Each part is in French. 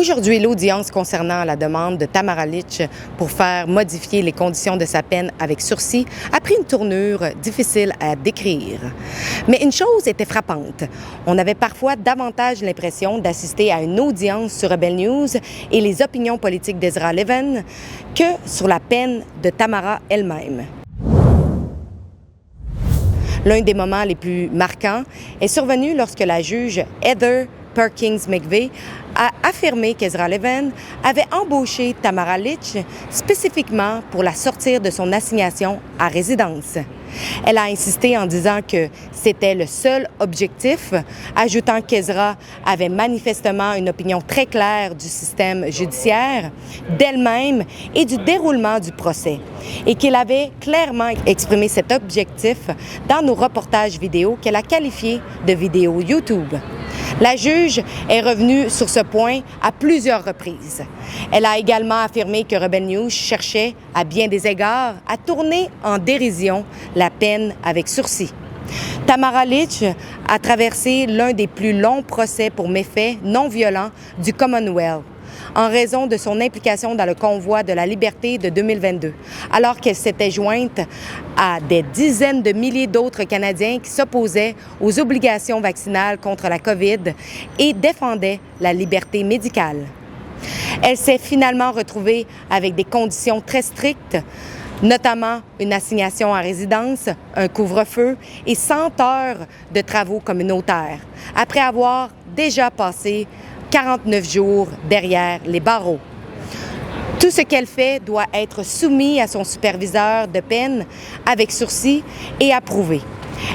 Aujourd'hui, l'audience concernant la demande de Tamara Lich pour faire modifier les conditions de sa peine avec sursis a pris une tournure difficile à décrire. Mais une chose était frappante. On avait parfois davantage l'impression d'assister à une audience sur Rebel News et les opinions politiques d'Ezra Levin que sur la peine de Tamara elle-même. L'un des moments les plus marquants est survenu lorsque la juge Heather Perkins McVeigh a affirmé qu'Ezra Levin avait embauché Tamara Lich spécifiquement pour la sortir de son assignation à résidence. Elle a insisté en disant que c'était le seul objectif, ajoutant qu'Ezra avait manifestement une opinion très claire du système judiciaire, d'elle-même et du déroulement du procès, et qu'il avait clairement exprimé cet objectif dans nos reportages vidéo qu'elle a qualifiés de vidéos YouTube. La juge est revenue sur ce point à plusieurs reprises. Elle a également affirmé que Rebel News cherchait, à bien des égards, à tourner en dérision la peine avec sursis. Tamara Lich a traversé l'un des plus longs procès pour méfaits non violents du Commonwealth en raison de son implication dans le convoi de la liberté de 2022, alors qu'elle s'était jointe à des dizaines de milliers d'autres Canadiens qui s'opposaient aux obligations vaccinales contre la COVID et défendaient la liberté médicale. Elle s'est finalement retrouvée avec des conditions très strictes, notamment une assignation à résidence, un couvre-feu et 100 heures de travaux communautaires, après avoir déjà passé 49 jours derrière les barreaux. Tout ce qu'elle fait doit être soumis à son superviseur de peine avec sursis et approuvé.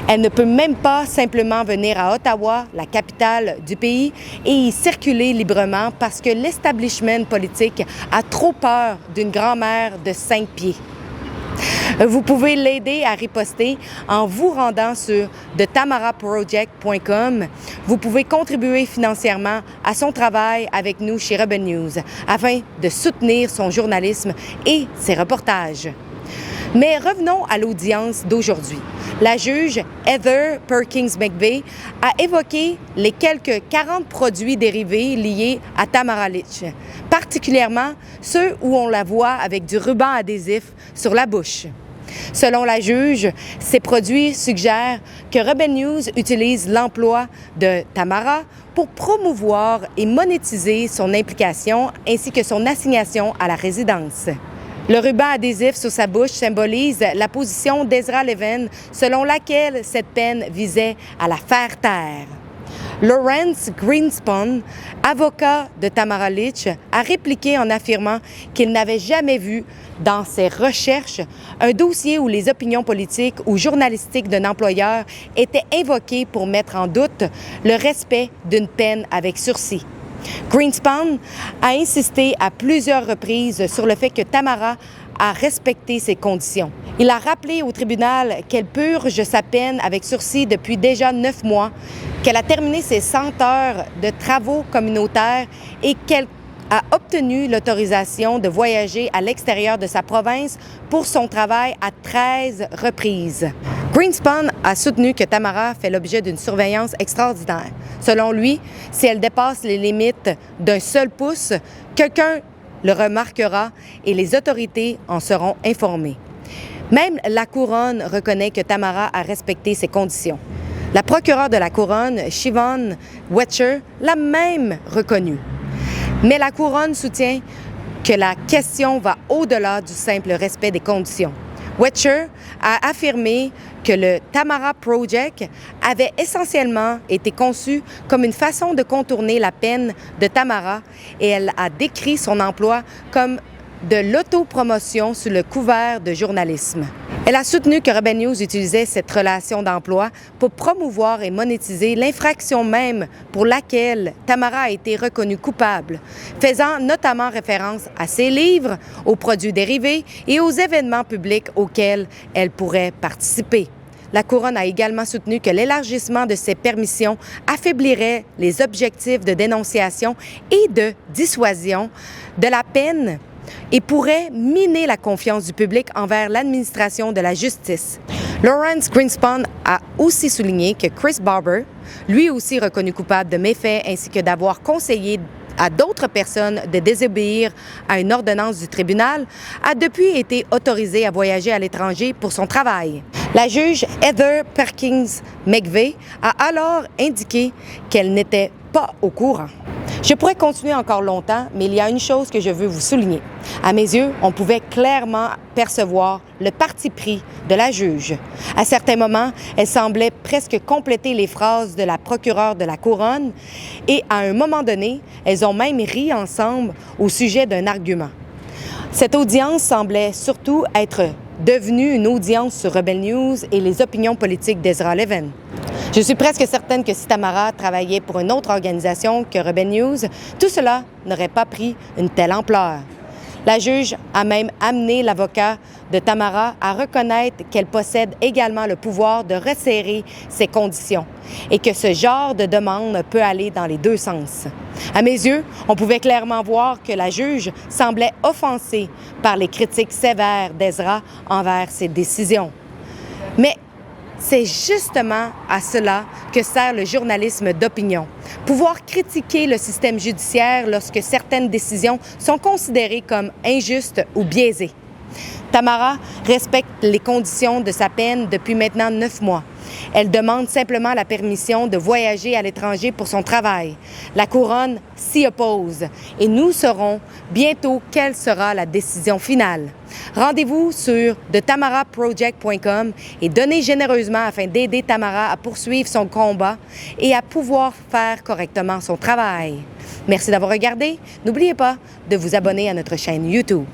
Elle ne peut même pas simplement venir à Ottawa, la capitale du pays, et y circuler librement parce que l'establishment politique a trop peur d'une grand-mère de 5 pieds. Vous pouvez l'aider à riposter en vous rendant sur thetamaraproject.com. Vous pouvez contribuer financièrement à son travail avec nous chez Rebel News afin de soutenir son journalisme et ses reportages. Mais revenons à l'audience d'aujourd'hui. La juge Heather Perkins McVeigh a évoqué les quelques 40 produits dérivés liés à Tamara Lich, particulièrement ceux où on la voit avec du ruban adhésif sur la bouche. Selon la juge, ces produits suggèrent que Rebel News utilise l'emploi de Tamara pour promouvoir et monétiser son implication ainsi que son assignation à la résidence. Le ruban adhésif sur sa bouche symbolise la position d'Ezra Levin selon laquelle cette peine visait à la faire taire. Lawrence Greenspan, avocat de Tamara Lich, a répliqué en affirmant qu'il n'avait jamais vu dans ses recherches un dossier où les opinions politiques ou journalistiques d'un employeur étaient invoquées pour mettre en doute le respect d'une peine avec sursis. Greenspan a insisté à plusieurs reprises sur le fait que Tamara a respecté ses conditions. Il a rappelé au tribunal qu'elle purge sa peine avec sursis depuis déjà 9 mois, qu'elle a terminé ses 100 heures de travaux communautaires et qu'elle a obtenu l'autorisation de voyager à l'extérieur de sa province pour son travail à 13 reprises. Greenspan a soutenu que Tamara fait l'objet d'une surveillance extraordinaire. Selon lui, si elle dépasse les limites d'un seul pouce, quelqu'un le remarquera et les autorités en seront informées. Même la Couronne reconnaît que Tamara a respecté ses conditions. La procureure de la Couronne, Siobhan Wetcher, l'a même reconnu. Mais la Couronne soutient que la question va au-delà du simple respect des conditions. Wetcher a affirmé que le Tamara Project avait essentiellement été conçu comme une façon de contourner la peine de Tamara et elle a décrit son emploi comme de l'autopromotion sous le couvert de journalisme. Elle a soutenu que Rebel News utilisait cette relation d'emploi pour promouvoir et monétiser l'infraction même pour laquelle Tamara a été reconnue coupable, faisant notamment référence à ses livres, aux produits dérivés et aux événements publics auxquels elle pourrait participer. La Couronne a également soutenu que l'élargissement de ces permissions affaiblirait les objectifs de dénonciation et de dissuasion de la peine et pourrait miner la confiance du public envers l'administration de la justice. Lawrence Greenspan a aussi souligné que Chris Barber, lui aussi reconnu coupable de méfaits ainsi que d'avoir conseillé à d'autres personnes de désobéir à une ordonnance du tribunal, a depuis été autorisée à voyager à l'étranger pour son travail. La juge Heather Perkins McVeigh a alors indiqué qu'elle n'était pas au courant. Je pourrais continuer encore longtemps, mais il y a une chose que je veux vous souligner. À mes yeux, on pouvait clairement percevoir le parti pris de la juge. À certains moments, elle semblait presque compléter les phrases de la procureure de la Couronne et à un moment donné, elles ont même ri ensemble au sujet d'un argument. Cette audience semblait surtout être devenue une audience sur Rebel News et les opinions politiques d'Ezra Levin. Je suis presque certaine que si Tamara travaillait pour une autre organisation que Rebel News, tout cela n'aurait pas pris une telle ampleur. La juge a même amené l'avocat de Tamara à reconnaître qu'elle possède également le pouvoir de resserrer ses conditions et que ce genre de demande peut aller dans les deux sens. À mes yeux, on pouvait clairement voir que la juge semblait offensée par les critiques sévères d'Ezra envers ses décisions. Mais c'est justement à cela que sert le journalisme d'opinion. Pouvoir critiquer le système judiciaire lorsque certaines décisions sont considérées comme injustes ou biaisées. Tamara respecte les conditions de sa peine depuis maintenant 9 mois. Elle demande simplement la permission de voyager à l'étranger pour son travail. La Couronne s'y oppose et nous saurons bientôt quelle sera la décision finale. Rendez-vous sur thetamaraproject.com et donnez généreusement afin d'aider Tamara à poursuivre son combat et à pouvoir faire correctement son travail. Merci d'avoir regardé. N'oubliez pas de vous abonner à notre chaîne YouTube.